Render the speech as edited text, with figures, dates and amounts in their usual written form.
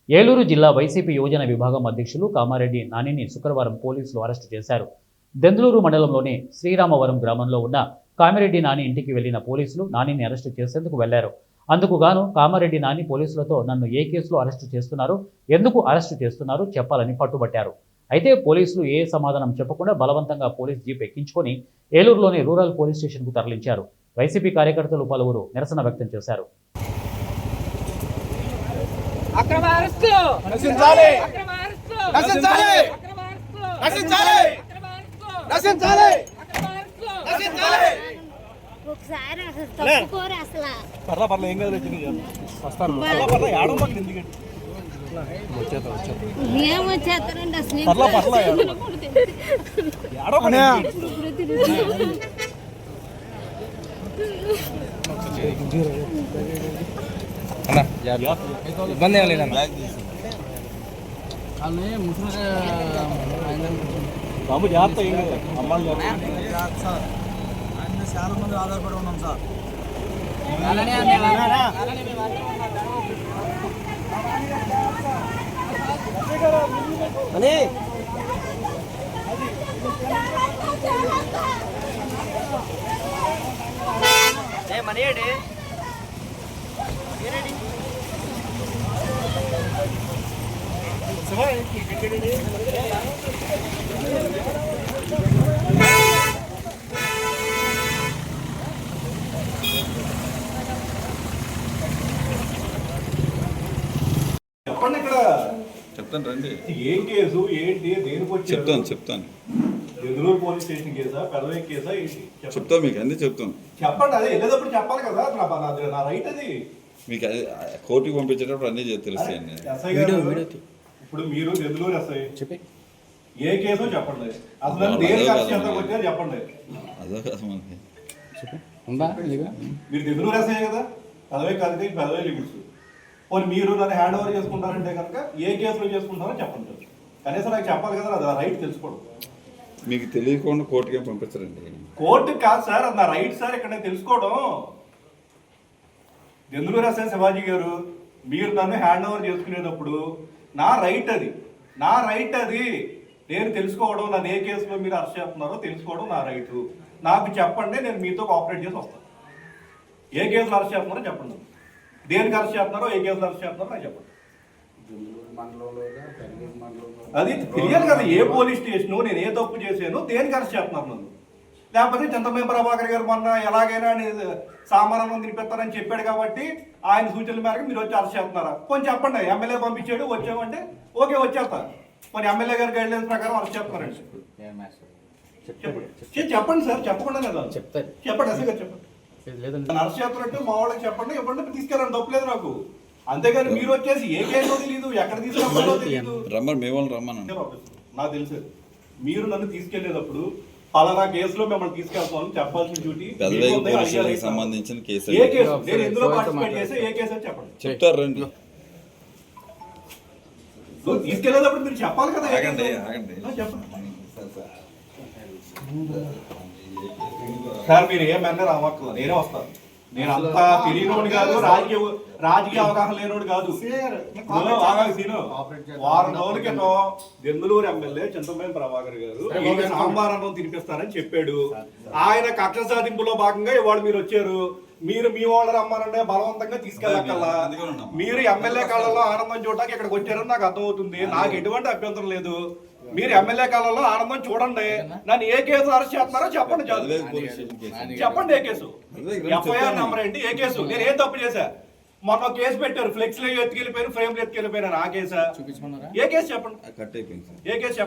ఏలూరు జిల్లా వైసీపీ యువజన విభాగం అధ్యక్షులు కామారెడ్డి నానిని శుక్రవారం పోలీసులు అరెస్టు చేశారు. దెందులూరు మండలంలోని శ్రీరామవరం గ్రామంలో ఉన్న కామిరెడ్డి నాని ఇంటికి వెళ్లిన పోలీసులు నానిని అరెస్టు చేసేందుకు వెళ్లారు. అందుకు గాను కామారెడ్డి నాని పోలీసులతో నన్ను ఏ కేసులో అరెస్టు చేస్తున్నారు, ఎందుకు అరెస్టు చేస్తున్నారు చెప్పాలని పట్టుబట్టారు. అయితే పోలీసులు ఏ సమాధానం చెప్పకుండా బలవంతంగా పోలీస్ జీప్ ఎక్కించుకొని ఏలూరులోని రూరల్ పోలీస్ స్టేషన్కు తరలించారు. వైసీపీ కార్యకర్తలు పలువురు నిరసన వ్యక్తం చేశారు. అక్రమ అరెస్టులు నశించాలి, అక్రమ అరెస్టులు నశించాలి, అక్రమ అరెస్టులు నశించాలి, అక్రమ అరెస్టులు నశించాలి, అక్రమ అరెస్టులు నశించాలి. ఒకసారి అసలు తప్పుకోరు అసలు పర్లా ఏం కాదు వస్తారు పర్లా ఏడవ పక్కన ఎందుకండి ఏమొచ్చేస్తారండి అసలు ఇబ్బంది ఏం లేదన్న బాబు జాగ్రత్త అమ్మాయి చాలా మంది ఆధారపడి ఉన్నాం సార్. అని మనీ చెప్పండి. ఇక్కడ చెప్తాను రండి. ఏం కేసు ఏంటి, దేనికి చెప్తాను. దెందులూరు పోలీస్ స్టేషన్ కేసా, పెదవై కేసా ఏంటి చెప్తాను, మీకు అన్ని చెప్తాను. చెప్పండి. అదే వెళ్ళేటప్పుడు చెప్పాలి కదా, నా రైట్ అది. మీకు కోర్టుకి పంపించేటప్పుడు అన్నీ తెలుస్తాయండి. ఎస్ఐ గారు ఇప్పుడు మీరు దెందులూరు ఎస్ఐ ఏ కేసో చెప్పండి, అసలు దేనికి అరెస్ట్ చేద్దాం వచ్చారు చెప్పండి. అదే కదా మనకి మీరు దెందులూరు ఎస్ఐ కదా, పెదవై కాదు, పెదవై లిమిట్స్. పోనీ మీరు నన్ను హ్యాండ్ ఓవర్ చేసుకుంటారంటే కనుక ఏ కేసులో చేసుకుంటారో చెప్పండి. కనీసం నాకు చెప్పాలి కదా, అది రైట్ తెలుసుకోవడం. మీకు తెలియకుండా కోర్టుకి ఏం పంపించరండి. కోర్టుకి కాదు సార్, అది నా రైట్ సార్. ఇక్కడ నేను తెలుసుకోవడం. దెందులూరు ఎస్ఐ శివాజీ గారు, మీరు నన్ను హ్యాండ్ ఓవర్ చేసుకునేటప్పుడు నా రైట్ అది, నా రైట్ అది. నేను తెలుసుకోవడం, నన్ను ఏ కేసులో మీరు అరెస్ట్ చేస్తున్నారో తెలుసుకోవడం నా రైటు. నాకు చెప్పండి, నేను మీతో కోఆపరేట్ చేసి వస్తాను. ఏ కేసులో అరెస్ట్ చేస్తున్నారో చెప్పండి, దేనికి అరెస్ట్ చేస్తున్నారో, ఏ కేసులో అరెస్ట్ చేస్తున్నారో నాకు చెప్పండి. అది తెలియాలి కదా, ఏ పోలీస్ స్టేషను, నేను ఏ తప్పు చేశాను, దేనికి అరెస్ట్ చేస్తున్నారు నన్ను. లేకపోతే చింతమనేని ప్రభాకర్ గారు మొన్న ఎలాగైనా సామానం తినిపిస్తారని చెప్పాడు కాబట్టి ఆయన సూచనల మేరకు మీరు వచ్చి అరెస్ట్ చేస్తున్నారా? కొంచెం చెప్పండి. ఎమ్మెల్యే పంపించాడు వచ్చామంటే ఓకే వచ్చేస్తా. కొన్ని ఎమ్మెల్యే గారి గైడ్ లైన్స్ ప్రకారం అరెస్ట్ చేస్తున్నారండి. చెప్పండి సార్, చెప్పకుండా చెప్పండి. ఎస్ఐ గారు చెప్పండి. అరెస్ట్ చేస్తున్నట్టు మా వాళ్ళకి చెప్పండి, ఇవ్వండి, తీసుకెళ్ళండి, తప్పులేదు నాకు. అంతేగాని మీరు వచ్చేసి ఏ కేసులో తెలియదు, ఎక్కడ తీసుకెళ్ళాలో తెలియదు. నాకు తెలుసు. మీరు నన్ను తీసుకెళ్లేటప్పుడు పలానా కేసులో మిమ్మల్ని తీసుకెళ్తామని చెప్పాల్సిన డ్యూటీ సంబంధించిన కేసు. ఏ కేసు నేను ఎందులో పార్టిసిపేట్ చేస్తే ఏ కేసు అని చెప్పండి. చెప్తారు రండి. తీసుకెళ్లేటప్పుడు మీరు చెప్పాలి కదా. చెప్పండి. సార్ మీరు ఏమన్నా రావక్కర్లేదు, నేనే వస్తాను. నేను అంతా తెలియనోడు కాదు, రాజకీయ అవగాహన లేనోడు కాదు. వారం రోజుల క్రితం దెందులూరు ఎమ్మెల్యే చింతమనేని ప్రభాకర్ గారు సాంబార్ అన్నం తినిపిస్తారని చెప్పాడు. ఆయన కక్ష సాధింపులో భాగంగా ఇవాళ మీరు వచ్చారు. మీరు మీ వాళ్ళ రమ్మారంటే బలవంతంగా తీసుకెళ్ళక్కల్లా. మీరు ఎమ్మెల్యే కాలంలో ఆనందం చూడటానికి ఇక్కడికి వచ్చారని నాకు అర్థమవుతుంది. నాకు ఎటువంటి అభ్యంతరం లేదు. మీరు ఎమ్మెల్యే కాలంలో ఆనందం చూడండి. నన్ను ఏ కేసు అరెస్ట్ చేస్తున్నారో చెప్పండి. చెప్పండి ఏ కేసు, ఎఫ్ఐఆర్ నెంబర్ ఏంటి, ఏ కేసు, నేను ఏం తప్పు చేశా? మొన్న కేసు పెట్టారు, ఫ్లెక్స్ లో ఎత్తుకెళ్ళిపోయారు, ఫ్రేమ్ లో ఎత్తుకెళ్ళిపోయారు. ఆ కేసా? ఏ కేసు చెప్పండి, ఏ కేసు చెప్పండి.